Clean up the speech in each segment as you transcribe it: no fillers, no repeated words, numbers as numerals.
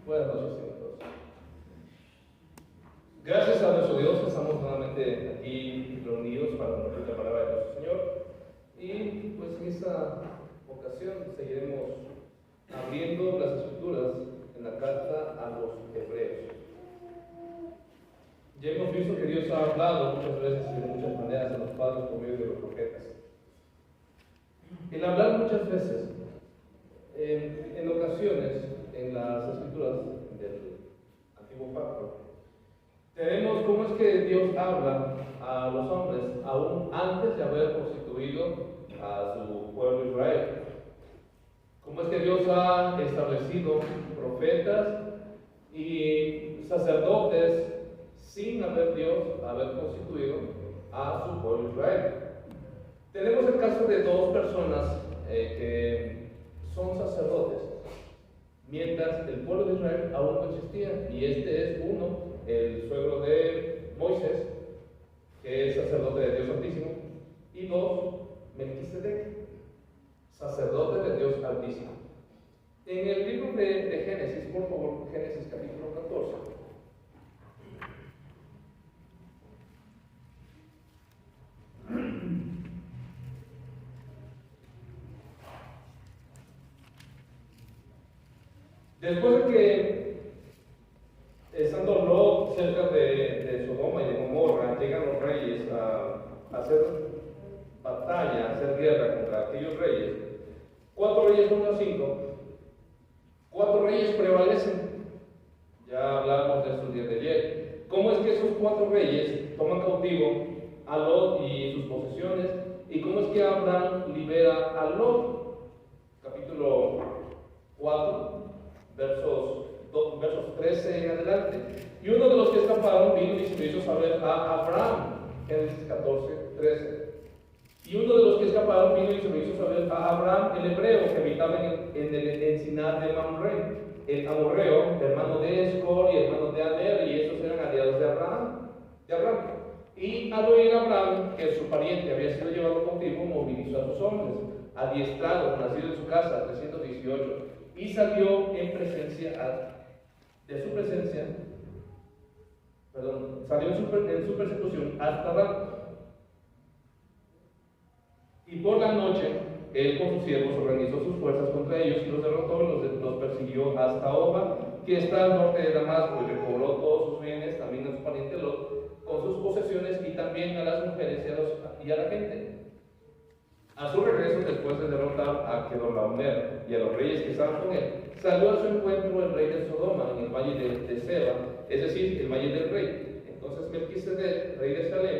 Buenas noches, todos. Gracias a nuestro Dios, estamos nuevamente aquí reunidos para compartir la palabra de nuestro Señor. Y pues en esta ocasión seguiremos abriendo las escrituras en la carta a los Hebreos. Ya hemos visto que Dios ha hablado muchas veces y de muchas maneras a los padres por medio de los profetas. El hablar muchas veces, en ocasiones, en las escrituras del Antiguo Pacto, tenemos cómo es que Dios habla a los hombres aún antes de haber constituido a su pueblo Israel. Cómo es que Dios ha establecido profetas y sacerdotes sin haber constituido a su pueblo Israel. Tenemos el caso de dos personas que son sacerdotes, mientras el pueblo de Israel aún no existía, y este es uno, el suegro de Moisés, que es sacerdote de Dios Altísimo, y dos, Melquisedec, sacerdote de Dios Altísimo. En el libro de Génesis, por favor, Génesis capítulo 14. Después de que, estando Lot cerca de Sodoma y de Gomorra, llegan los reyes a hacer batalla, a hacer guerra contra aquellos reyes. 4 reyes contra 5. 4 reyes prevalecen. Ya hablamos de estos días de ayer. ¿Cómo es que esos 4 reyes toman cautivo a Lot y sus posesiones? ¿Y cómo es que Abraham libera a Lot? Capítulo 4. Versos 13 en adelante. Y uno de los que escaparon vino y se hizo saber a Abraham. Génesis 14, 13. Y uno de los que escaparon vino y se hizo saber a Abraham, el hebreo, que habitaba en el encinar de Mamre, el amorreo, hermano de Escol y hermano de Aner, y estos eran aliados de Abraham. Y al oír Abraham que su pariente había sido llevado cautivo, movilizó a sus hombres, adiestrados, nacidos en su casa, 318. Y salió en su persecución hasta Dan. Y por la noche, él con sus siervos organizó sus fuerzas contra ellos y los derrotó y los persiguió hasta Oba, que está al norte de Damasco, y recobró todos sus bienes, también a su pariente Lot, con sus posesiones y también a las mujeres y a la gente. A su regreso, después de derrotar a Kedorlaomer y a los reyes que estaban con él, salió a su encuentro el rey de Sodoma en el valle de Seba, es decir, el valle del rey. Entonces Melquisedec, rey de Salem,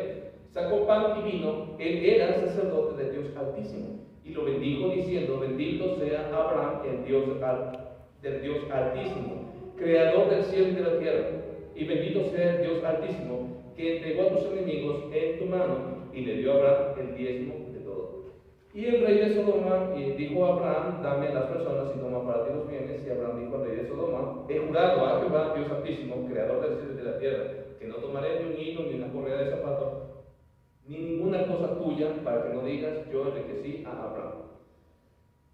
sacó pan y vino. Él era sacerdote de Dios Altísimo, y lo bendijo diciendo: bendito sea Abraham, el Dios del Dios Altísimo, creador del cielo y de la tierra, y bendito sea el Dios Altísimo, que entregó a tus enemigos en tu mano, y le dio a Abraham el diezmo de todo. Y el rey de Sodoma dijo a Abraham: dame las personas y toma para ti los bienes. Y Abraham dijo al rey de Sodoma: he jurado a Jehová, Dios Altísimo, creador del cielo y de la tierra, que no tomaré ni un hilo, ni una correa de zapato, ni ninguna cosa tuya, para que no digas: yo enriquecí a Abraham.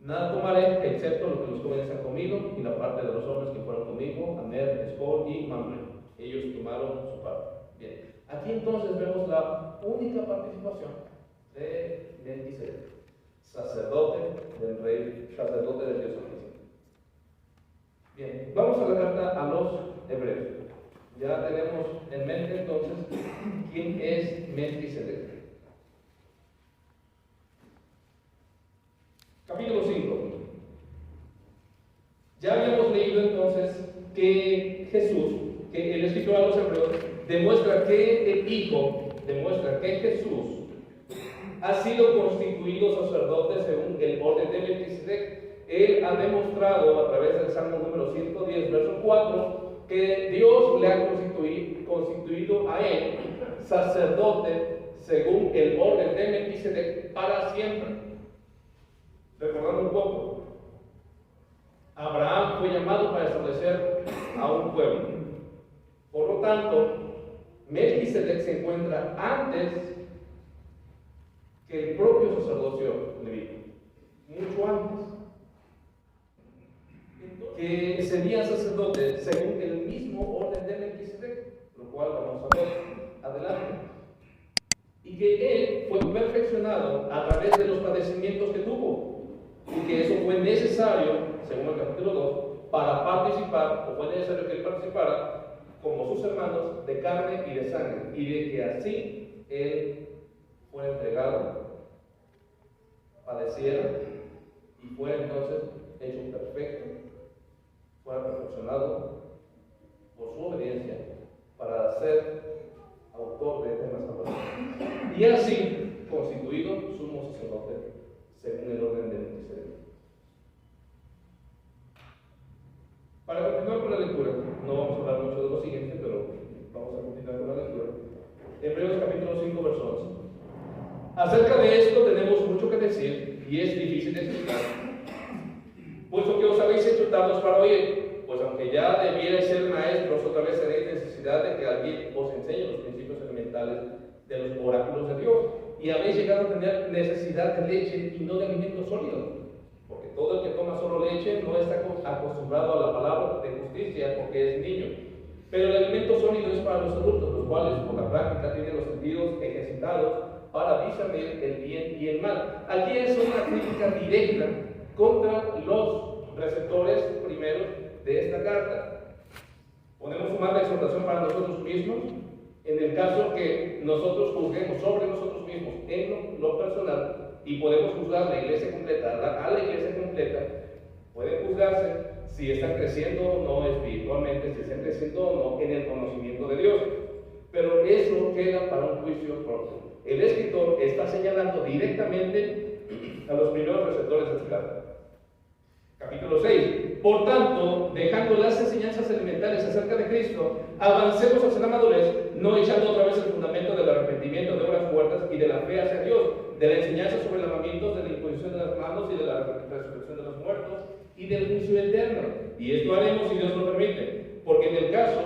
Nada tomaré excepto lo que los jóvenes han comido, y la parte de los hombres que fueron conmigo, Aner, Escol y Mamre. Ellos tomaron su parte. Bien, aquí entonces vemos la única participación de Melquisedec, sacerdote del rey, sacerdote del Dios Altísimo. Bien, vamos a la carta a los Hebreos. Ya tenemos en mente entonces quién es Melquisedec. Capítulo 5. Ya habíamos leído entonces que Jesús, que el escritor a los Hebreos demuestra que Jesús ha sido constituido sacerdote según el orden de Melquisedec. Él ha demostrado a través del Salmo número 110, verso 4, que Dios le ha constituido a él sacerdote según el orden de Melquisedec para siempre. Recordando un poco, Abraham fue llamado para establecer a un pueblo. Por lo tanto, Melquisedec se encuentra antes que el propio sacerdocio levítico, mucho antes. Entonces, que serían sacerdotes según el mismo orden de Melquisedec, lo cual vamos a ver adelante. Y que él fue perfeccionado a través de los padecimientos que tuvo, y que eso fue necesario, según el capítulo 2, para participar, o fue necesario que él participara, como sus hermanos, de carne y de sangre, y de que así él fue entregado, padeciera, y fue entonces hecho perfecto, fue perfeccionado por su obediencia para ser autor de eterna salvación, y así constituido sumo sacerdote según el orden de Melquisedec. Para continuar con la lectura, no vamos a hablar mucho de lo siguiente, pero vamos a continuar con la lectura. Hebreos capítulo 5, verso 11. Acerca de esto tenemos mucho que decir y es difícil de explicar, puesto que os habéis hecho tardos para oír, pues aunque ya debierais ser maestros, otra vez tenéis necesidad de que alguien os enseñe los principios elementales de los oráculos de Dios, y habéis llegado a tener necesidad de leche y no de alimento sólido. Porque todo el que toma solo leche no está acostumbrado a la palabra de justicia porque es niño. Pero el alimento sólido es para los adultos, los cuales por la práctica tienen los sentidos ejercitados para discernir el bien y el mal. Aquí es una crítica directa contra los receptores primeros de esta carta. Podemos tomar la exhortación para nosotros mismos en el caso que nosotros juzguemos sobre nosotros mismos en lo personal, y podemos juzgar la iglesia completa, a la iglesia completa. Puede juzgarse si están creciendo o no espiritualmente, si están creciendo o no en el conocimiento de Dios. Pero eso queda para un juicio propio. El escritor está señalando directamente a los primeros receptores de esta carta. Capítulo 6. Por tanto, dejando las enseñanzas elementales acerca de Cristo, avancemos hacia la madurez, no echando otra vez el fundamento del arrepentimiento de obras muertas y de la fe hacia Dios, de la enseñanza sobre lavamientos, de la imposición de las manos y de la resurrección de los muertos y del juicio eterno. Y esto haremos si Dios lo permite, porque en el caso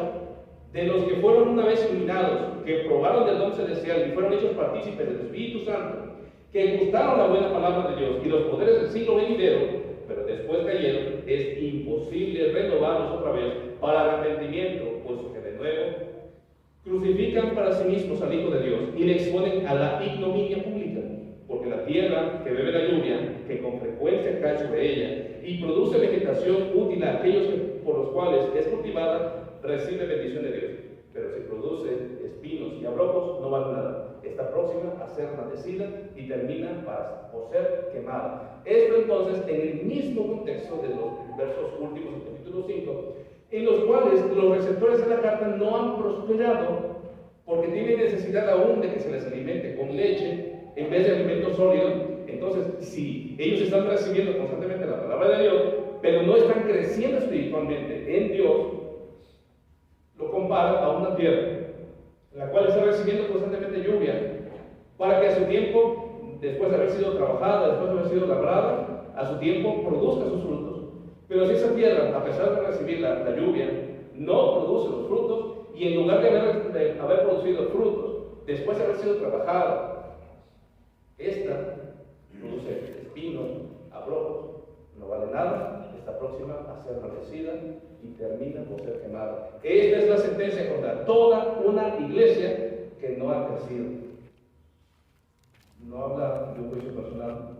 de los que fueron una vez iluminados, que probaron del don celestial y fueron hechos partícipes del Espíritu Santo, que gustaron la buena palabra de Dios y los poderes del siglo venidero, pero después cayeron, es imposible renovarlos otra vez para arrepentimiento, puesto que de nuevo crucifican para sí mismos al Hijo de Dios y le exponen a la ignominia pública, porque la tierra que bebe la lluvia, que con frecuencia cae sobre ella, y produce vegetación útil a aquellos por los cuales es cultivada, recibe bendición de Dios. Pero si produce espinos y abrojos, no vale nada. Está próxima a ser maldecida y termina por ser quemada. Esto entonces en el mismo contexto de los versos últimos del capítulo 5, en los cuales los receptores de la carta no han prosperado porque tienen necesidad aún de que se les alimente con leche en vez de alimento sólido. Entonces, si ellos están recibiendo constantemente la palabra de Dios, pero no están creciendo espiritualmente en Dios, lo compara a una tierra en la cual está recibiendo constantemente lluvia, para que a su tiempo, después de haber sido trabajada, después de haber sido labrada, a su tiempo produzca sus frutos. Pero si esa tierra, a pesar de recibir la lluvia, no produce los frutos, y en lugar de haber producido frutos, después de haber sido trabajada, esta produce espinos, abrojos, no vale nada, está próxima a ser maldecida y termina por ser quemada. Esta es la sentencia contra toda una iglesia que no ha crecido. No habla de un juicio personal,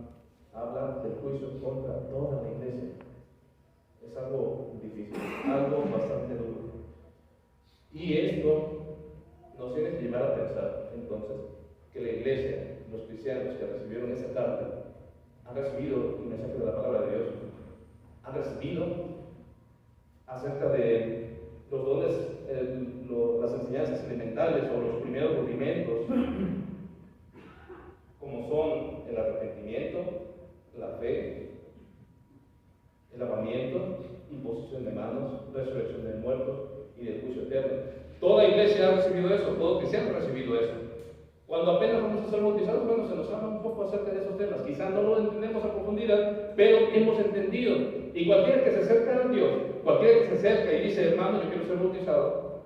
habla del juicio contra toda la iglesia. Es algo difícil, algo bastante duro. Y esto nos tiene que llevar a pensar entonces que la iglesia, los cristianos que recibieron esa carta, han recibido el mensaje de la palabra de Dios, han recibido acerca de los dones, las enseñanzas elementales o los primeros rudimentos, como son el arrepentimiento, la fe, el lavamiento, imposición de manos, resurrección del muerto y del juicio eterno. Toda iglesia ha recibido eso, todo cristiano ha recibido eso. Cuando apenas vamos a ser bautizados, bueno, se nos habla un poco acerca de esos temas. Quizás no lo entendemos a profundidad, pero hemos entendido. Y cualquiera que se acerca a Dios, cualquiera que se acerca y dice, hermano, yo quiero ser bautizado,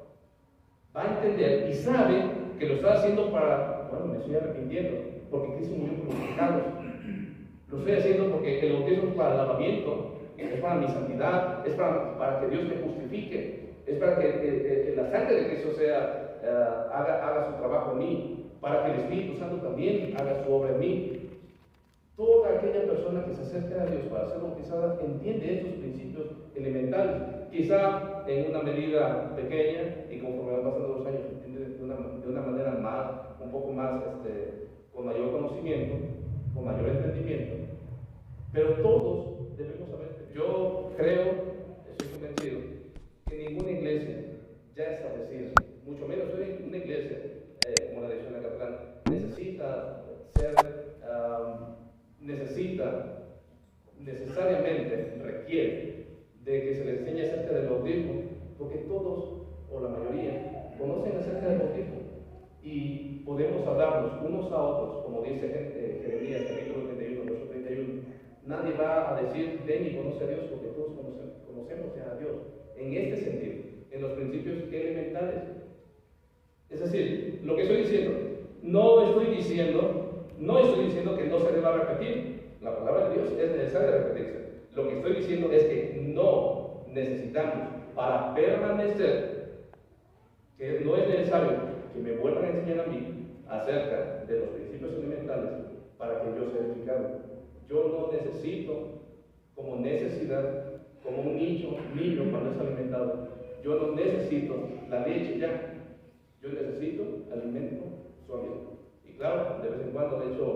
va a entender y sabe que lo está haciendo para, bueno, me estoy arrepintiendo, porque Cristo murió por los pecados. Lo estoy haciendo porque el bautismo es para el lavamiento, es para mi santidad, es para que Dios me justifique, es para que la sangre de Cristo haga su trabajo en mí, para que el Espíritu Santo también haga su obra en mí. Toda aquella persona que se acerca a Dios para ser bautizada entiende estos principios elementales, quizá en una medida pequeña, y conforme van pasando los años entiende de una manera un poco más, con mayor conocimiento, con mayor entendimiento, pero todos debemos saber. Yo creo, estoy convencido, que ninguna iglesia ya establecida, mucho menos una iglesia como la de Iglesia Catalana, necesariamente requiere de que se les enseñe acerca del bautismo, porque todos, o la mayoría, conocen acerca del bautismo y podemos hablarnos unos a otros, como dice Jeremías capítulo 31, verso 31. Nadie va a decir, ven y conoce a Dios, porque todos conocemos ya a Dios, en este sentido, en los principios elementales. Es decir, lo que estoy diciendo, no estoy diciendo que no se deba repetir. La palabra de Dios es necesaria repetirse. Lo que estoy diciendo es que no necesitamos, para permanecer, que no es necesario que me vuelvan a enseñar a mí acerca de los principios elementales para que yo sea edificado. Yo no necesito, como necesidad, como un niño cuando es alimentado, yo no necesito la leche ya. Yo necesito alimento sólido. Y claro, de vez en cuando le echo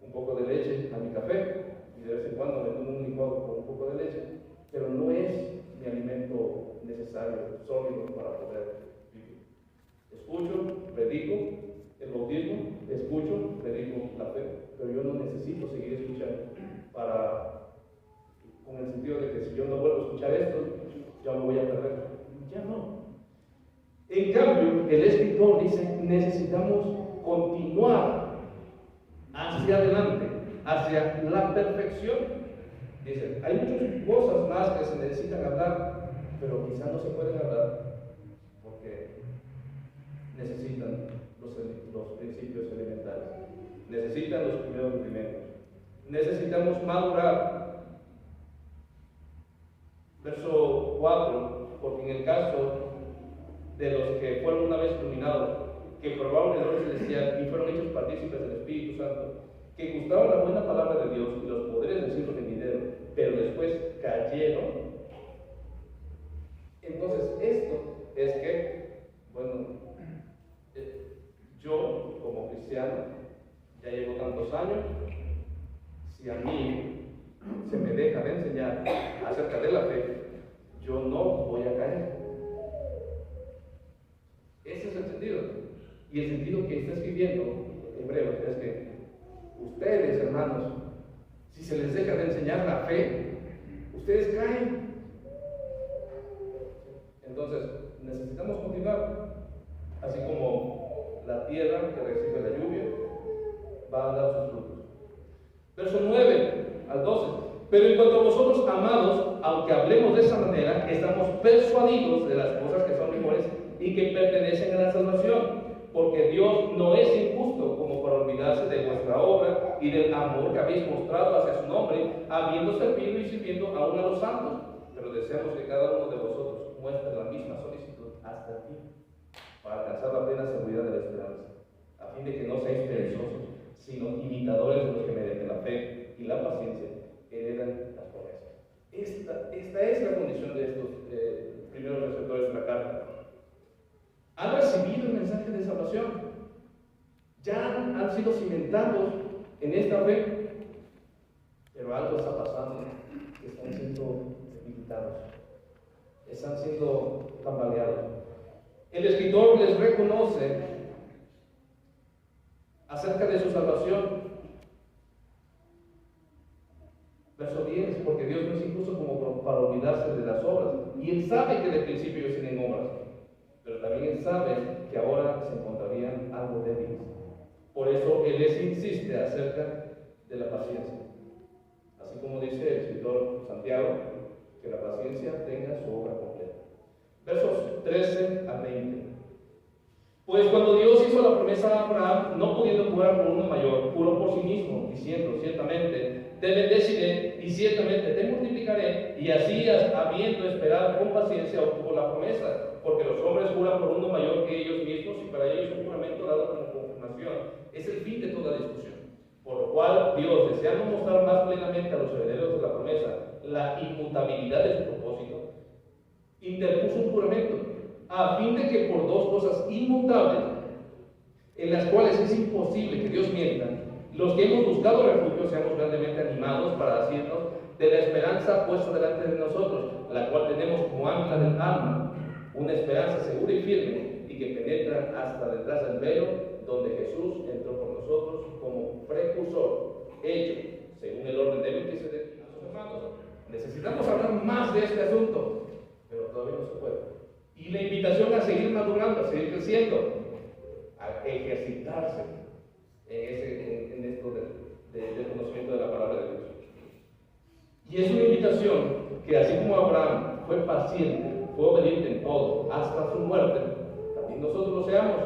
un poco de leche a mi café, y de vez en cuando me tomo un licuado con un poco de leche, pero no es mi alimento necesario, sólido para poder vivir. Escucho, predico el bautismo, escucho, predico la fe, pero yo no necesito seguir escuchando con el sentido de que si yo no vuelvo a escuchar esto, ya me voy a perder. Ya no. En cambio, el escritor dice, necesitamos continuar hacia adelante, hacia la perfección. Dice, hay muchas cosas más que se necesitan hablar, pero quizás no se pueden hablar porque necesitan los principios elementales, necesitan los primeros rudimentos. Necesitamos madurar. Verso 4, porque en el caso de los que fueron una vez iluminados, que probaron el orden celestial y fueron hechos partícipes del Espíritu Santo, que gustaban la buena palabra de Dios y los poderes del siglo venidero, pero después cayeron. Entonces, esto es que, bueno, yo como cristiano, ya llevo tantos años, si a mí se me deja de enseñar acerca de la fe, yo no voy a caer. Ese es el sentido. Y el sentido que está escribiendo Hebreos es que ustedes, hermanos, si se les deja de enseñar la fe, ustedes caen. Entonces, necesitamos continuar. Así como la tierra que recibe la lluvia va a dar sus frutos. Verso 9 al 12. Pero en cuanto a vosotros, amados, aunque hablemos de esa manera, estamos persuadidos de las cosas que son mejores y que pertenecen a la salvación, porque Dios no es injusto como para olvidarse de vuestra obra y del amor que habéis mostrado hacia su nombre, habiendo servido y sirviendo aún a los santos. Pero deseamos que cada uno de vosotros muestre la misma solicitud hasta el fin, para alcanzar la plena seguridad de la esperanza, a fin de que no seáis perezosos, sino imitadores de los que mediante la fe y la paciencia heredan las promesas. Esta es la condición de estos primeros receptores de la carta. Han recibido el mensaje de salvación, ya han sido cimentados en esta fe, pero algo está pasando, que están siendo debilitados, están siendo tambaleados. El escritor les reconoce acerca de su salvación. Verso 10, porque Dios no es injusto como para olvidarse de las obras, y Él sabe que de principio ellos tienen obras, pero también Él sabe que ahora se encontrarían algo débiles. Por eso Él les insiste acerca de la paciencia. Así como dice el escritor Santiago, que la paciencia tenga su obra completa. Versos 13 a 20. Pues cuando Dios hizo la promesa a Abraham, no pudiendo jurar por uno mayor, juró por sí mismo, diciendo, ciertamente, te bendeciré y ciertamente te multiplicaré, y así habiendo esperado con paciencia obtuvo la promesa, porque los hombres juran por uno mayor que ellos mismos, y para ellos un juramento dado como confirmación es el fin de toda discusión. Por lo cual Dios, deseando mostrar más plenamente a los herederos de la promesa la inmutabilidad de su propósito, interpuso un juramento, a fin de que por dos cosas inmutables, en las cuales es imposible que Dios mienta, los que hemos buscado refugio seamos grandemente animados para asirnos de la esperanza puesta delante de nosotros, la cual tenemos como ancla del alma, una esperanza segura y firme, y que penetra hasta detrás del velo, donde Jesús entró por nosotros como precursor, hecho según el orden de Melquisedec. Hermanos, necesitamos hablar más de este asunto, pero todavía no se puede. Y la invitación a seguir madurando, a seguir creciendo, a ejercitarse en esto del conocimiento de la palabra de Dios. Y es una invitación que, así como Abraham fue paciente, fue obediente en todo, hasta su muerte, también nosotros lo seamos.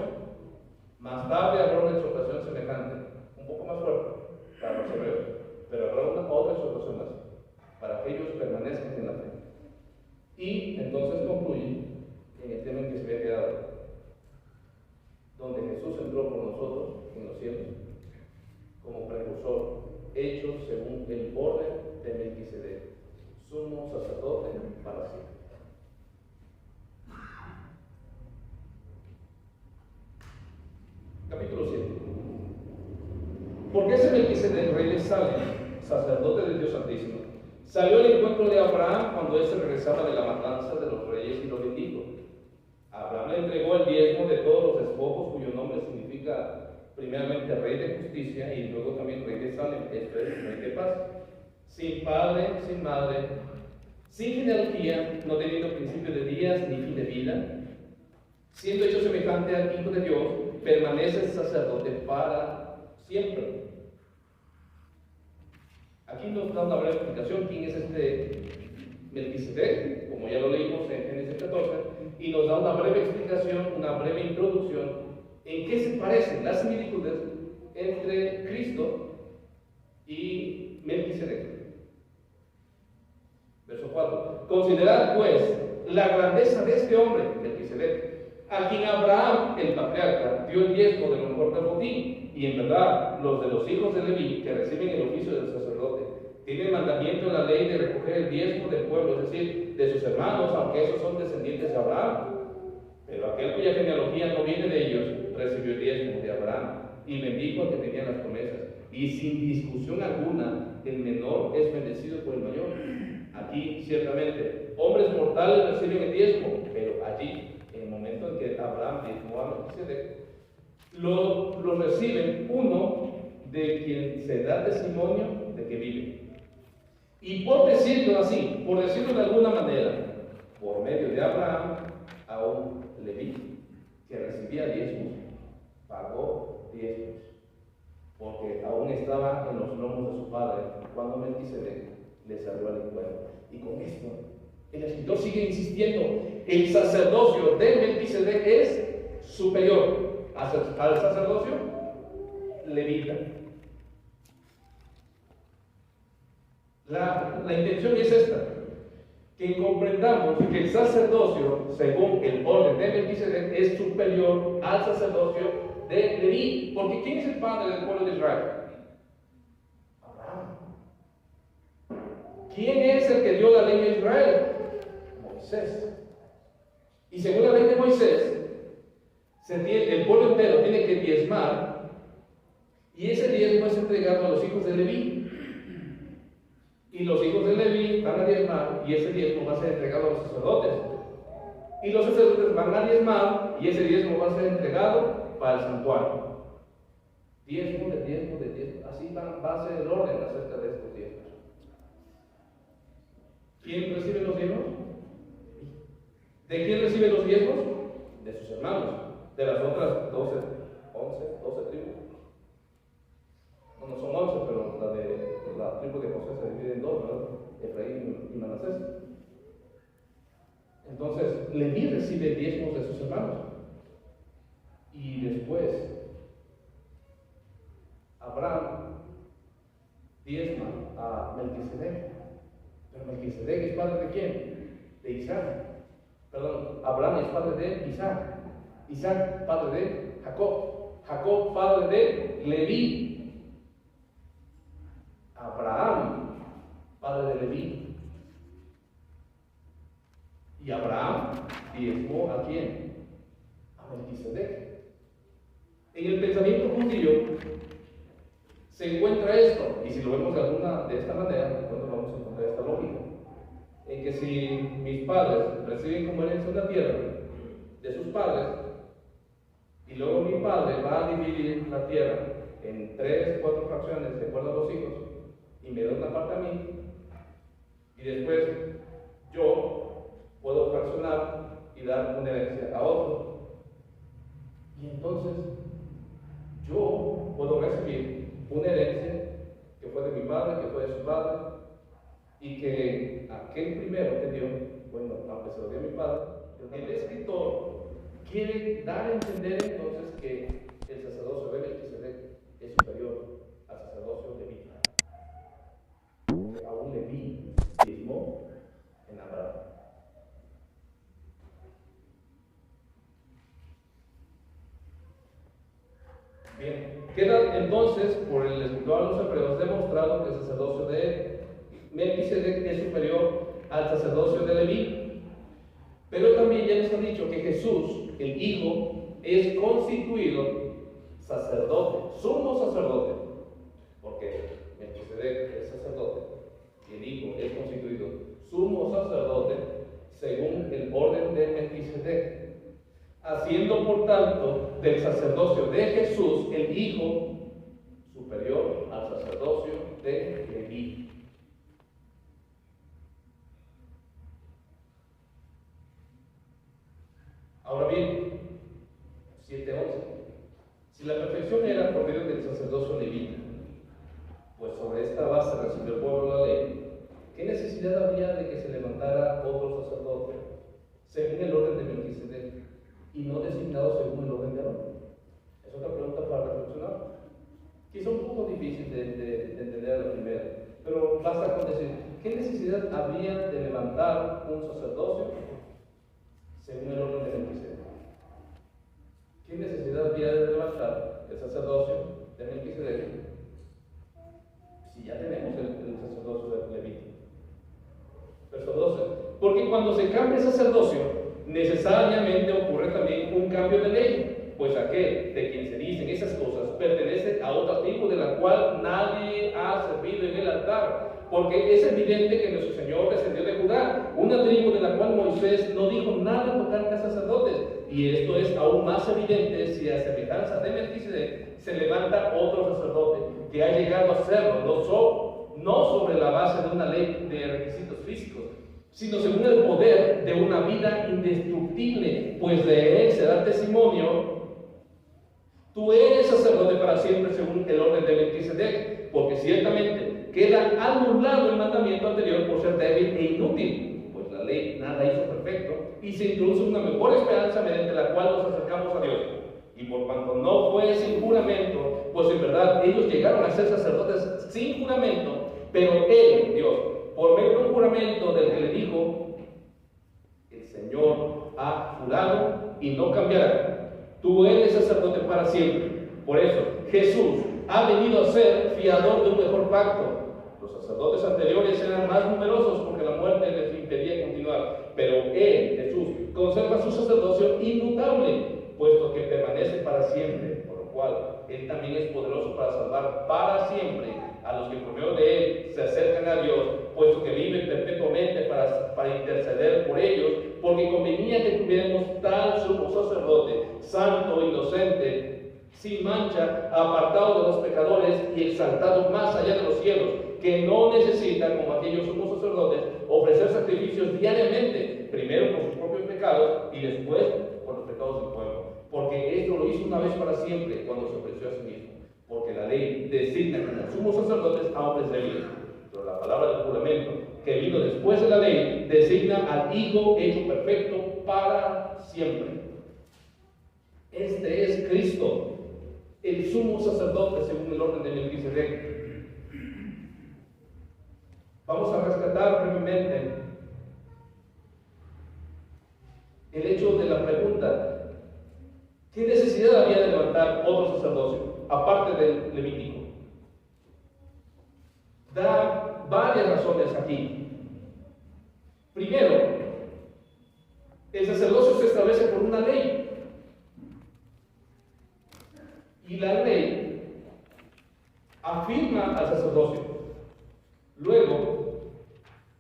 Más tarde habrá una exhortación semejante, un poco más fuerte para los hebreos, pero habrá otra exhortación más, para que ellos permanezcan en la fe. Y entonces concluye en el tema en que se había quedado, donde Jesús entró por nosotros en los cielos como precursor, hecho según el orden de Melquisedec, sumo sacerdote para siempre. Capítulo 7. ¿Por qué ese Melquisedec, rey de Salem, sacerdote de Dios Santísimo, salió al encuentro de Abraham cuando éste regresaba de la matanza de los reyes y lo bendijo? Abraham le entregó el diezmo de todos los despojos, cuyo nombre significa primeramente rey de justicia y luego también rey de Salem, esto es rey de paz. Sin padre, sin madre, sin genealogía, no teniendo principio de días ni fin de vida, siendo hecho semejante al Hijo de Dios, permanece sacerdote para siempre. Aquí nos da una breve explicación quién es este Melquisedec, como ya lo leímos en Génesis 14, y nos da una breve explicación, una breve introducción en qué se parecen las similitudes entre Cristo y Melquisedec. Verso 4. Considerad pues la grandeza de este hombre, Melquisedec, a quien Abraham, el patriarca, dio el diezmo de lo mejor del botín, y en verdad los de los hijos de Leví, que reciben el oficio del sacerdote, tienen mandamiento en la ley de recoger el diezmo del pueblo, es decir, de sus hermanos, aunque esos son descendientes de Abraham. Pero aquel cuya genealogía no viene de ellos, recibió el diezmo de Abraham, y bendijo al que tenía las promesas. Y sin discusión alguna, el menor es bendecido por el mayor. Aquí, ciertamente, hombres mortales reciben el diezmo, pero allí, en el momento en que Abraham diezmó a Melquisedec, lo reciben uno de quien se da testimonio de que vive. Y por decirlo así, por decirlo de alguna manera, por medio de Abraham, a un Leví que recibía diezmos, pagó diezmos, porque aún estaba en los lomos de su padre cuando Melquisedec le salió al encuentro. Y con esto, el escritor sigue insistiendo: el sacerdocio de Melquisedec es superior al sacerdocio levita. La intención es esta: que comprendamos que el sacerdocio, según el orden de Melquisedec, es superior al sacerdocio de Leví. Porque ¿quién es el padre del pueblo de Israel? Abraham. ¿Quién es el que dio la ley de Israel? Moisés. Y según la ley de Moisés, el pueblo entero tiene que diezmar, y ese diezmo es entregado a los hijos de Leví. Y los hijos de Leví van a diezmar, y ese diezmo va a ser entregado a los sacerdotes. Y los sacerdotes van a diezmar, y ese diezmo va a ser entregado para el santuario. Diezmo de diezmo de diezmo. Así va a ser el orden acerca de estos diezmos. ¿Quién recibe los diezmos? ¿De quién recibe los diezmos? De sus hermanos. De las otras 12 tribus. No son 11, pero la tribu de José se divide en dos, ¿verdad? Efraín y Manasés. Entonces, Leví recibe diezmos de sus hermanos. Y después, Abraham diezma a Melquisedec. Pero Melquisedec es padre de quién? De Isaac. Perdón, Abraham es padre de Isaac. Isaac, padre de Jacob. Jacob, padre de Leví. Abraham, padre de Leví. Y Abraham diezmó ¿a quién? A Melquisedec. En el pensamiento judío se encuentra esto, y si lo vemos de esta manera, entonces vamos a encontrar esta lógica, en que si mis padres reciben como herencia una tierra de sus padres, y luego mi padre va a dividir la tierra en 3, 4 fracciones de acuerdo a los hijos, y me da una parte a mí, y después yo puedo fraccionar y dar una herencia a otro, y entonces yo puedo recibir una herencia que fue de mi padre, que fue de su padre, y que aquel primero que dio, bueno, aunque se lo dio a mi padre, el escritor quiere dar a entender entonces que el sacerdocio de Melquisedec es superior al sacerdocio levita. Aún Leví diezmó en Abraham. Bien, queda entonces por el escritor a los hebreos demostrado que el sacerdocio de Melquisedec es superior al sacerdocio de Leví. Pero también ya nos ha dicho que Jesús, el Hijo, es constituido sacerdote, sumo sacerdote, porque Melquisedec es sacerdote y el Hijo es constituido sumo sacerdote según el orden de Melquisedec, haciendo por tanto del sacerdocio de Jesús el Hijo superior al sacerdocio de Leví. Ahora bien, 7:11. Si la perfección era por medio del sacerdocio levita, pues sobre esta base recibió el pueblo la ley, ¿qué necesidad había de que se levantara otro sacerdote según el orden de Melquisedec y no designado según el orden de Aarón? Es otra pregunta para reflexionar. Quizá un poco difícil de entender a la primera, pero basta con decir, ¿qué necesidad habría de levantar un sacerdocio según el orden de Melquisedec? ¿Qué necesidad había de levantar el sacerdocio de Melquisedec si ya tenemos el sacerdocio de Levítico? Verso 12. Porque cuando se cambia el sacerdocio, necesariamente ocurre también un cambio de ley, pues aquel de quien se dicen esas cosas pertenece a otra tribu de la cual nadie ha servido en el altar. Porque es evidente que nuestro Señor descendió de Judá, una tribu de la cual Moisés no dijo nada tocante a sacerdotes. Y esto es aún más evidente si a semejanza de Melquisedec se levanta otro sacerdote que ha llegado a serlo, no sobre la base de una ley de requisitos físicos, sino según el poder de una vida indestructible, pues de él se da testimonio. Tú eres sacerdote para siempre según el orden de Melquisedec, porque ciertamente queda anulado el mandamiento anterior por ser débil e inútil, pues la ley nada hizo perfecto, y se introduce una mejor esperanza mediante la cual nos acercamos a Dios. Y por cuanto no fue sin juramento, pues en verdad ellos llegaron a ser sacerdotes sin juramento, pero él, Dios, por medio de un juramento del que le dijo, el Señor ha jurado y no cambiará. Tú eres sacerdote para siempre. Por eso, Jesús ha venido a ser fiador de un mejor pacto. Los sacerdotes anteriores eran más numerosos porque la muerte les impedía continuar, pero él, Jesús, conserva su sacerdocio inmutable, puesto que permanece para siempre, por lo cual él también es poderoso para salvar para siempre a los que por medio de él se acercan a Dios, puesto que vive perpetuamente para interceder por ellos, porque convenía que tuviéramos tal sumo sacerdote, santo, inocente, sin mancha, apartado de los pecadores y exaltado más allá de los cielos, que no necesitan, como aquellos sumos sacerdotes, ofrecer sacrificios diariamente, primero por sus propios pecados y después por los pecados del pueblo, porque esto lo hizo una vez para siempre cuando se ofreció a sí mismo, porque la ley designa como sumos sacerdotes a hombres débiles, pero la palabra del juramento que vino después de la ley designa al Hijo hecho perfecto para siempre. Este es Cristo, el sumo sacerdote según el orden de Melquisedec. Vamos a rescatar brevemente el hecho de la pregunta: ¿qué necesidad había de levantar otro sacerdocio, aparte del levítico? Da varias razones aquí. Primero, el sacerdocio se establece por una ley. Y la ley afirma al sacerdocio. Luego,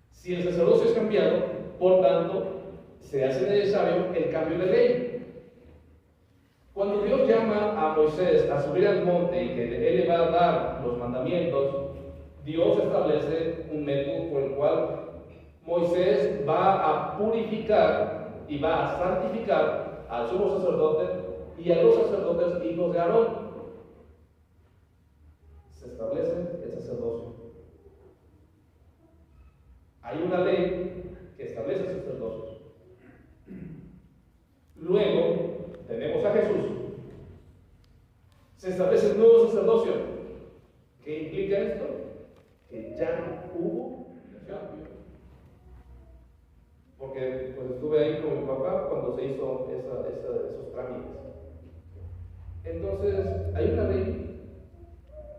si el sacerdocio es cambiado, por tanto, se hace necesario el cambio de ley. Cuando Dios llama a Moisés a subir al monte y que Él le va a dar los mandamientos, Dios establece un método por el cual Moisés va a purificar y va a santificar al sumo sacerdote y a los sacerdotes hijos de Aarón. Se establece el sacerdocio. Hay una ley que establece el sacerdocio. Luego tenemos a Jesús. Se establece el nuevo sacerdocio. ¿Qué implica esto? Que ya hubo cambio. Porque pues estuve ahí con mi papá cuando se hizo esos trámites. Entonces, hay una ley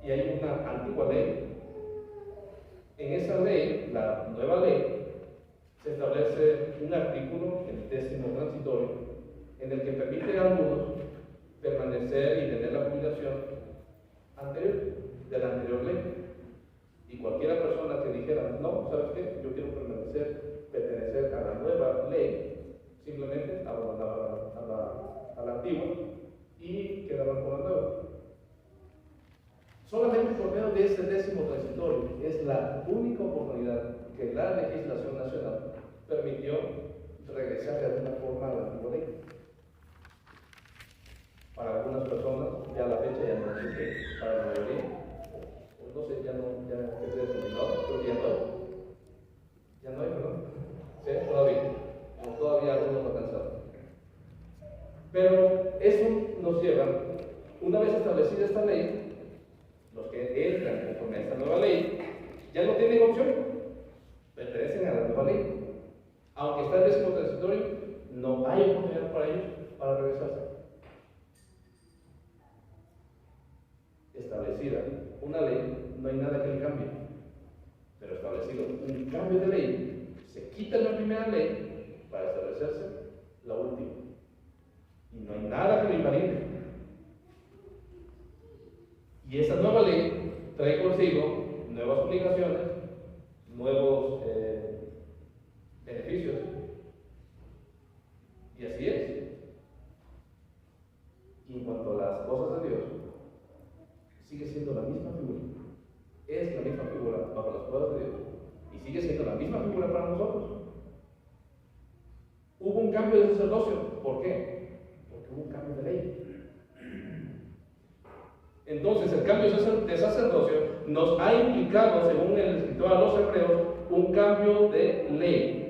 y hay una antigua ley. En esa ley, la nueva ley, se establece un artículo, el 10º transitorio, en el que permite a algunos permanecer y tener la jubilación anterior, de la anterior ley. Y cualquier persona que dijera, no, ¿sabes qué? Yo quiero pertenecer a la nueva ley, simplemente abandonaba a la antigua y quedaban con la nueva. Solamente por medio de ese 10º transitorio es la única oportunidad que la legislación nacional permitió regresar de alguna forma a la antigua ley. Para algunas personas, ya a la fecha ya no existe, para la mayoría, no sé, ya se descontinuado, creo que ya no hay, perdón. Sí, todavía algunos no alcanzaron. Pero eso nos lleva, una vez establecida esta ley, los que entran conforme a esta nueva ley, ya no tienen opción, pertenecen a la nueva ley. Aunque está el 10º transitorio, no hay oportunidad para ellos para regresarse. Establecida una ley, no hay nada que le cambie. Pero establecido un cambio de ley, se quita la primera ley para establecerse la última. Y no hay nada que lo invalide. Y esa nueva ley trae consigo nuevas obligaciones, nuevos beneficios. Y así es. Y en cuanto a las cosas de Dios, sigue siendo la misma figura. Es la misma figura bajo las pruebas de Dios. Y sigue siendo la misma figura para nosotros. Hubo un cambio de sacerdocio. ¿Por qué? Porque hubo un cambio de ley. Entonces, el cambio de sacerdocio nos ha implicado, según el escritor a los Hebreos, un cambio de ley.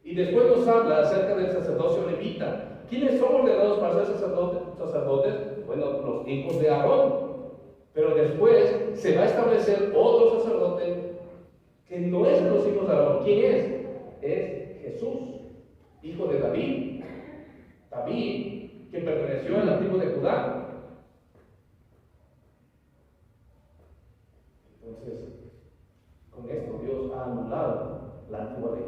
Y después nos habla acerca del sacerdocio levita. ¿Quiénes son ordenados para ser sacerdotes? Bueno, los hijos de Aarón. Pero después se va a establecer otro sacerdote que no es de los hijos de Aarón. ¿Quién es? Es Jesús, hijo de David. David, que perteneció a la tribu de Judá. Entonces, con esto Dios ha anulado la antigua ley.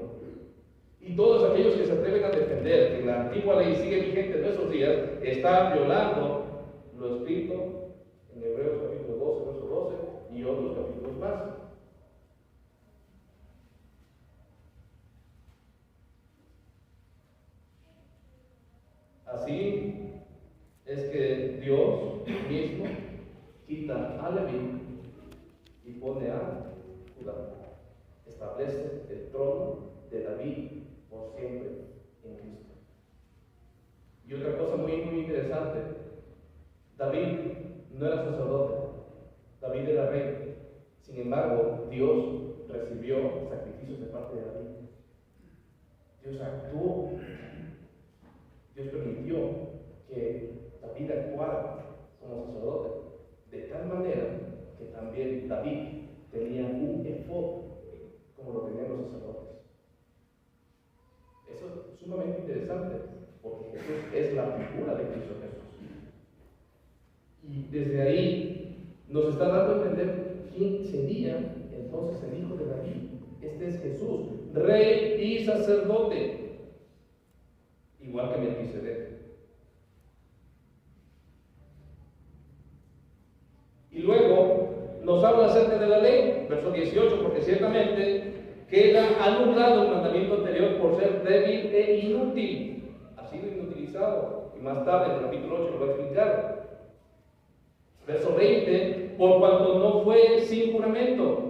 Y todos aquellos que se atreven a defender que la antigua ley sigue vigente en nuestros días, están violando lo escrito en Hebreos capítulo 12, verso 12 y otros capítulos más. Así es que Dios mismo quita a Leví y pone a Judá. Establece el trono de David por siempre en Cristo. Y otra cosa muy interesante, David no era sacerdote, David era rey. Sin embargo, Dios recibió sacrificios de parte de David. Dios actuó, Dios permitió que David actuara como sacerdote, de tal manera que también David tenía un efod como lo tenían los sacerdotes. Eso es sumamente interesante, porque Jesús es la figura de Cristo Jesús. Y desde ahí nos está dando a entender quién sería entonces el hijo de David. Este es Jesús, rey y sacerdote, igual que Melquisedec. Y luego nos habla acerca de la ley, verso 18, porque ciertamente queda anulado el mandamiento anterior por ser débil e inútil. Ha sido inutilizado. Y más tarde, en el capítulo 8, lo va a explicar. Verso 20, por cuanto no fue sin juramento,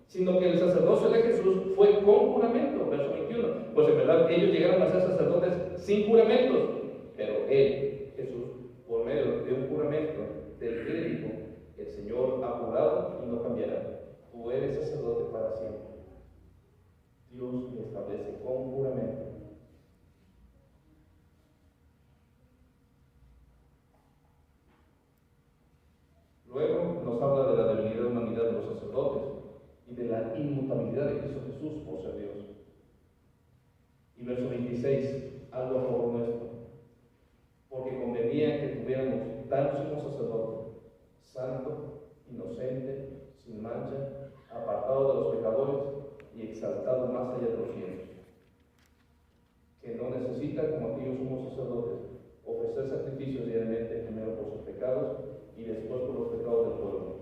sino que el sacerdocio de Jesús fue con juramento. Verso 21, pues en verdad ellos llegaron a ser sacerdotes sin juramentos, pero él, Jesús, por medio de un juramento del que le dijo: el Señor ha jurado y no cambiará, tú eres sacerdote para siempre. Dios le establece con juramento. Luego nos habla de la debilidad de humanidad de los sacerdotes y de la inmutabilidad de Cristo Jesús por ser Dios. Y verso 26, algo a favor nuestro, porque convenía que tuviéramos tal sumo sacerdote, santo, inocente, sin mancha, apartado de los pecadores y exaltado más allá de los cielos, que no necesita, como aquellos sumos sacerdotes, ofrecer sacrificios diariamente, primero por sus pecados y después por los pecados del pueblo,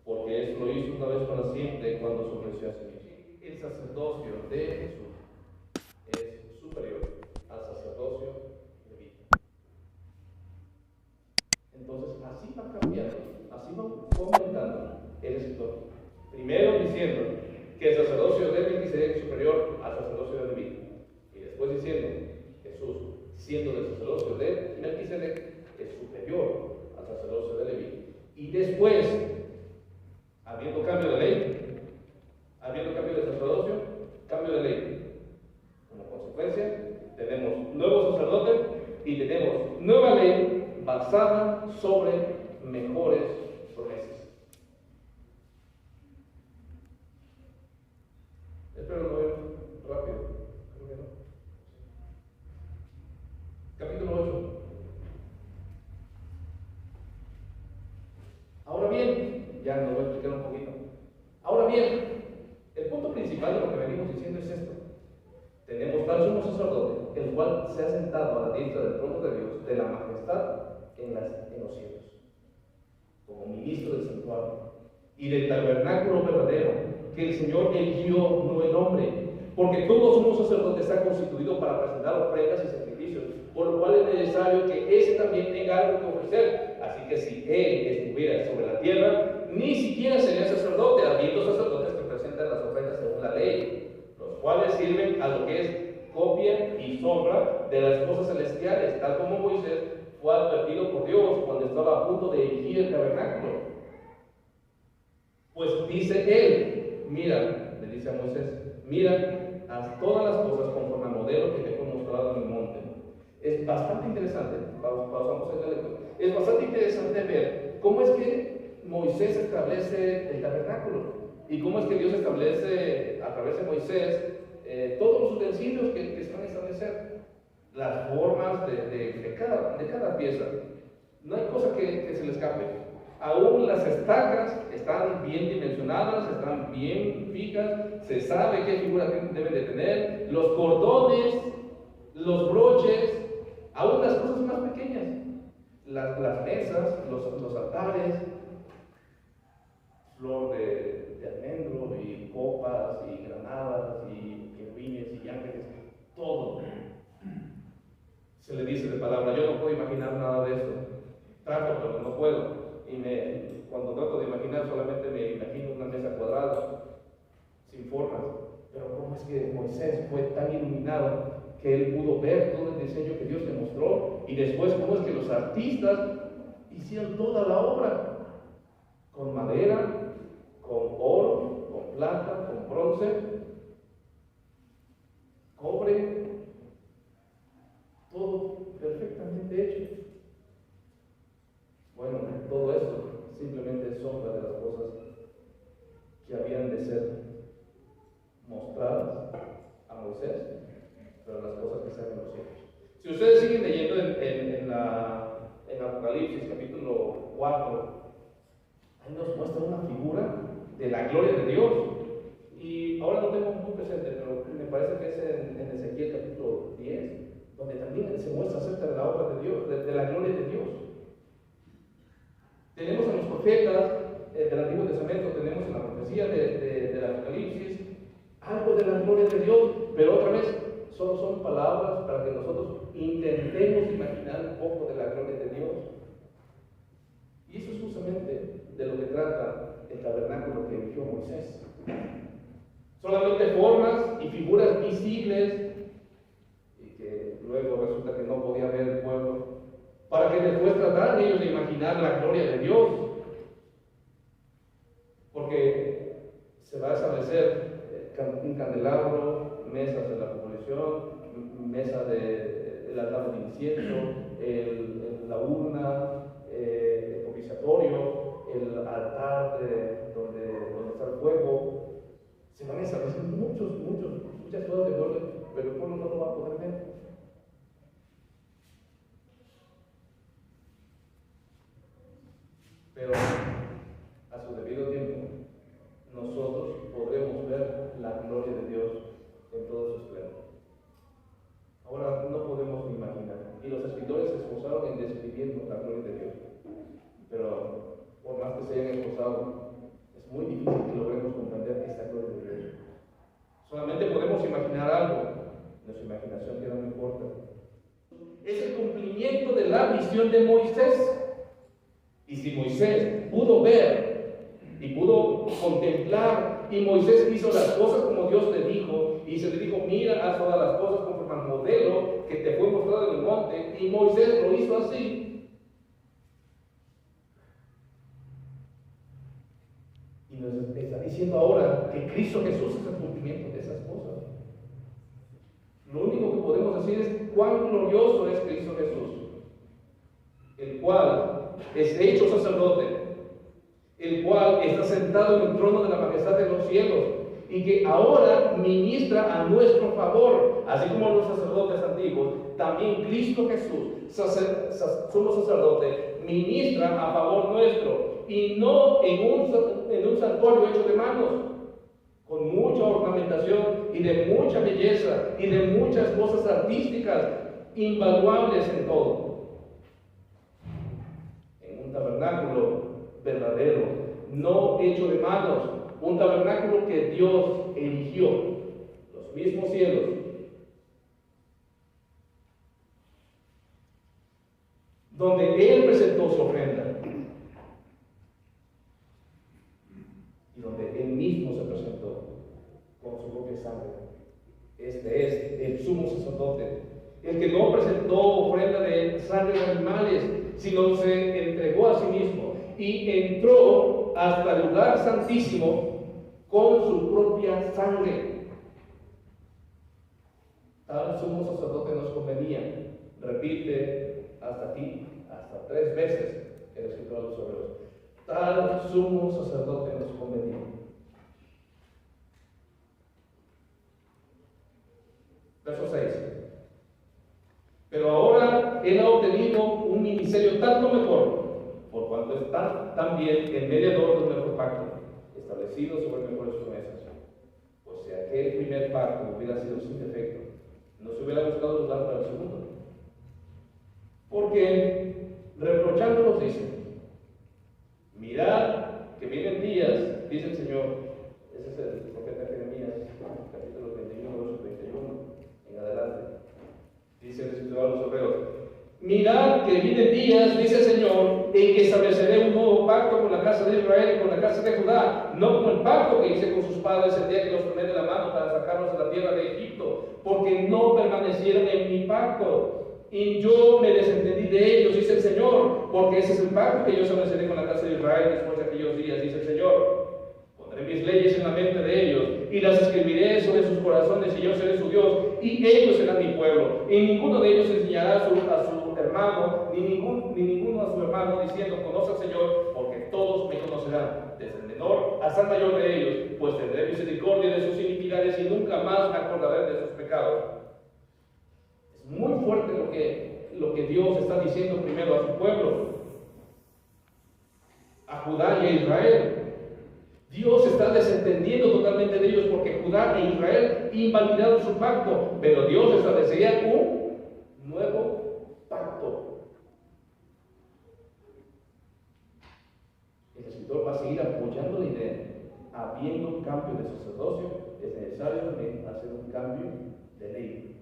porque eso lo hizo una vez para siempre cuando se ofreció a sí mismo. El sacerdocio de Jesús es superior al sacerdocio de vida. Entonces, así va cambiando, así va comentando el escritor. Primero diciendo que el sacerdocio de Melquisedec es superior al sacerdocio de David. Y después diciendo, Jesús, siendo del sacerdocio de Melquisedec, es superior al sacerdocio de Leví. Y después, habiendo cambio de ley, habiendo cambio de sacerdocio, cambio de ley. Como consecuencia, tenemos nuevo sacerdote y tenemos nueva ley basada sobre mejores promesas. Espero no ir rápido, creo que no. Capítulo 8. Ahora bien, ya nos voy a explicar un poquito. Ahora bien, el punto principal de lo que venimos diciendo es esto. Tenemos tal sumo sacerdote, el cual se ha sentado a la diestra del trono de Dios, de la majestad en los cielos, como ministro del santuario y del tabernáculo verdadero, que el Señor eligió, no el hombre, porque todo sumo sacerdote está constituido para presentar ofrendas y sacrificios, por lo cual es necesario que ese también tenga algo que ofrecer. Así que si él estuviera sobre la tierra, ni siquiera sería sacerdote, habiendo sacerdotes que presentan las ofrendas según la ley, los cuales sirven a lo que es copia y sombra de las cosas celestiales, tal como Moisés fue advertido por Dios cuando estaba a punto de erigir el tabernáculo. Pues dice él, mira, le dice a Moisés, mira, haz todas las cosas conforme al modelo que te fue mostrado en el monte. Es bastante interesante, pausamos el lectura. Es bastante interesante ver cómo es que Moisés establece el tabernáculo y cómo es que Dios establece a través de Moisés todos los utensilios que se van a establecer, las formas de cada pieza. No hay cosa que se le escape. Aún las estacas están bien dimensionadas, están bien fijas, se sabe qué figura deben de tener, los cordones, los broches, aún las cosas más pequeñas, las mesas, los altares, flor de almendro y copas y granadas y querubines y ángeles, todo. Se le dice de palabra, yo no puedo imaginar nada de esto, trato pero no puedo. Y cuando trato de imaginar solamente me imagino una mesa cuadrada, sin formas. Pero ¿cómo es que Moisés fue tan iluminado que él pudo ver todo el diseño que Dios le mostró? Y después cómo es que los artistas hicieron toda la obra con madera, con oro, con plata, con bronce, cobre, todo perfectamente hecho. Bueno, todo esto simplemente es sombra de las cosas que habían de ser mostradas en los cielos. Si ustedes siguen leyendo en Apocalipsis capítulo 4, ahí nos muestra una figura de la gloria de Dios. Y ahora no tengo muy presente, pero me parece que es en Ezequiel capítulo 10, donde también se muestra acerca de la obra de Dios, de la gloria de Dios. Tenemos a los profetas del Antiguo Testamento, tenemos en la profecía del Apocalipsis algo de la gloria de Dios, pero otra vez solo son palabras para que nosotros intentemos imaginar un poco de la gloria de Dios. Y eso es justamente de lo que trata el tabernáculo que eligió Moisés. Solamente formas y figuras visibles, y que luego resulta que no podía ver el pueblo, para que después trataran ellos de imaginar la gloria de Dios. Porque se va a establecer un candelabro, mesas de la congregación, mesa del altar de incienso, la urna, el propiciatorio, el altar donde está el fuego. Se van a establecer muchas cosas de gloria, pero el pueblo no lo va a poder ver. Pero a su debido tiempo, nosotros podremos ver la gloria de Dios en todo su esplendor. Ahora no podemos ni imaginar. Y los escritores se esforzaron en describir la gloria de Dios. Pero por más que se hayan esforzado, es muy difícil que logremos comprender esta gloria de Dios. Solamente podemos imaginar algo. Nuestra imaginación queda muy corta. Es el cumplimiento de la visión de Moisés. Y si Moisés pudo ver y pudo contemplar, y Moisés hizo las cosas como Dios le dijo, y se le dijo, mira, haz todas las cosas conforme al modelo que te fue mostrado en el monte, y Moisés lo hizo así. Y nos está diciendo ahora que Cristo Jesús es el cumplimiento de esas cosas. Lo único que podemos decir es cuán glorioso es Cristo Jesús, el cual es hecho sacerdote, el cual está sentado en el trono de la majestad de los cielos, y que ahora ministra a nuestro favor, así como los sacerdotes antiguos. También Cristo Jesús, sumo sacerdote, ministra a favor nuestro, y no en un santuario hecho de manos, con mucha ornamentación y de mucha belleza y de muchas cosas artísticas invaluables en todo. En un tabernáculo verdadero, no hecho de manos, un tabernáculo que Dios eligió, los mismos cielos, donde Él presentó su ofrenda y donde Él mismo se presentó con su propia sangre. Este es el sumo sacerdote, el que no presentó ofrenda de sangre de animales, sino se entregó a sí mismo y entró hasta el lugar santísimo con su propia sangre. Tal sumo sacerdote nos convenía. Repite hasta aquí, hasta 3 veces el escritor de los Hebreos. Tal sumo sacerdote nos convenía. Verso 6. Pero ahora Él ha obtenido un ministerio tanto mejor, por cuanto está también el mediador del mejor pacto, establecido sobre mejores promesas. Pues si aquel primer pacto hubiera sido sin defecto, no se hubiera buscado lugar para el segundo. Porque reprochándonos dice, mirad que vienen días, dice el Señor, ese es el profeta Jeremías, capítulo 31, verso 31, en adelante. Dice el escritor de los Hebreos, mirad que vienen días, dice el Señor, en que estableceré un nuevo pacto con la casa de Israel y con la casa de Judá, no como el pacto que hice con sus padres el día que los tomé de la mano para sacarlos de la tierra de Egipto, porque no permanecieron en mi pacto, y yo me desentendí de ellos, dice el Señor, porque ese es el pacto que yo estableceré con la casa de Israel después de aquellos días, dice el Señor. Pondré mis leyes en la mente de ellos y las escribiré sobre sus corazones, y yo seré su Dios y ellos serán mi pueblo. Y ninguno de ellos enseñará a su hermano, ni ninguno a su hermano, diciendo, conoce al Señor, porque todos me conocerán, desde el menor hasta el mayor de ellos, pues tendré misericordia de sus iniquidades y nunca más me acordaré de sus pecados. Es lo que Dios está diciendo primero a su pueblo, a Judá y a Israel. Dios está desentendiendo totalmente de ellos porque Judá e Israel invalidaron su pacto, pero Dios establecería un nuevo pacto. El escritor va a seguir apoyando la idea. Habiendo cambio de sacerdocio, es necesario también hacer un cambio de ley.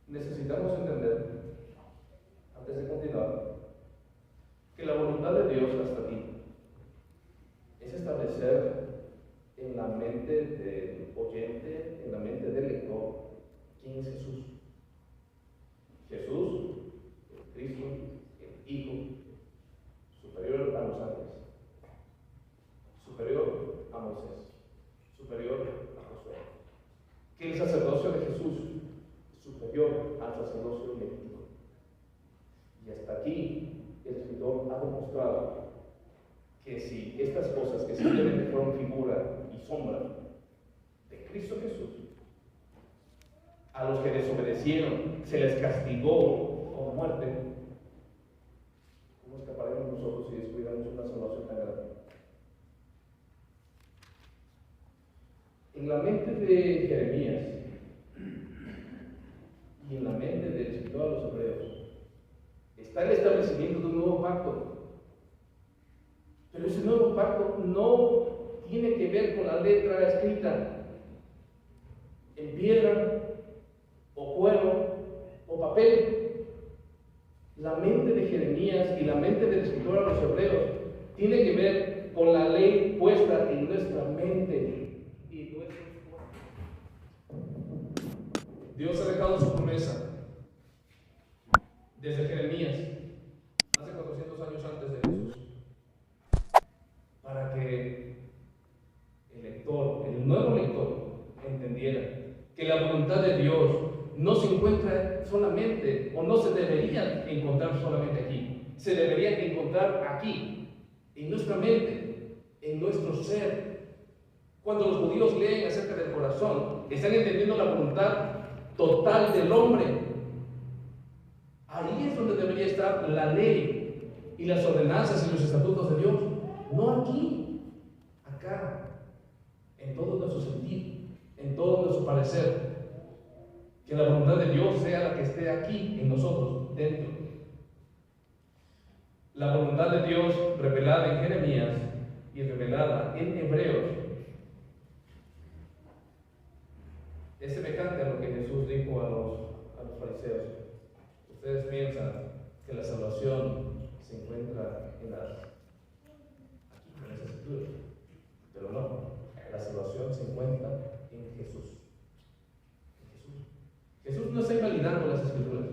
Necesitamos entender, antes de continuar, que la voluntad de Dios hasta aquí es establecer en la mente del oyente, en la mente del lector, quién es Jesús. Jesús, el Cristo, el Hijo, superior a los ángeles, superior a Moisés, superior a Josué. Que el sacerdocio de Jesús superior al sacerdocio levítico. Y hasta aquí el escritor ha demostrado que si estas cosas que simplemente fueron figura y sombra de Cristo Jesús, a los que desobedecieron se les castigó con muerte, ¿cómo escaparemos nosotros si descuidamos una salvación tan grande? En la mente de Jeremías y en la mente del escritor a los hebreos está el establecimiento de un nuevo pacto. Pero ese nuevo pacto no tiene que ver con la letra escrita en piedra o cuero o papel. La mente de Jeremías y la mente del escritor a los hebreos tiene que ver con la ley puesta en nuestra mente. Dios ha dejado su promesa desde Jeremías, hace 400 años antes de Jesús, para que el lector, el nuevo lector, entendiera que la voluntad de Dios no se encuentra solamente, o no se debería encontrar solamente aquí, se debería encontrar aquí, en nuestra mente, en nuestro ser. Cuando los judíos leen acerca del corazón, están entendiendo la voluntad total del hombre. Ahí es donde debería estar la ley y las ordenanzas y los estatutos de Dios, no aquí, acá, en todo nuestro sentido, en todo nuestro parecer. Que la voluntad de Dios sea la que esté aquí en nosotros, dentro. La voluntad de Dios revelada en Jeremías y revelada en Hebreos es semejante a lo que Jesús dijo a los fariseos. Ustedes piensan que la salvación se encuentra en las escrituras, pero no, la salvación se encuentra en Jesús. Jesús no está invalidando las escrituras.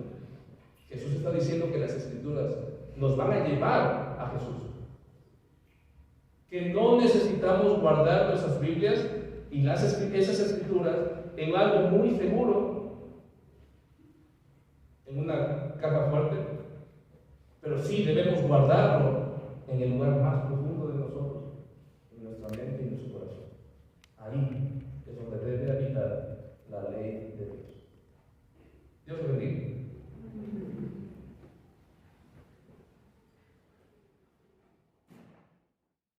Jesús está diciendo que las escrituras nos van a llevar a Jesús, que no necesitamos guardar nuestras Biblias y esas escrituras en algo muy seguro, en una caja fuerte, pero sí debemos guardarlo en el lugar más profundo.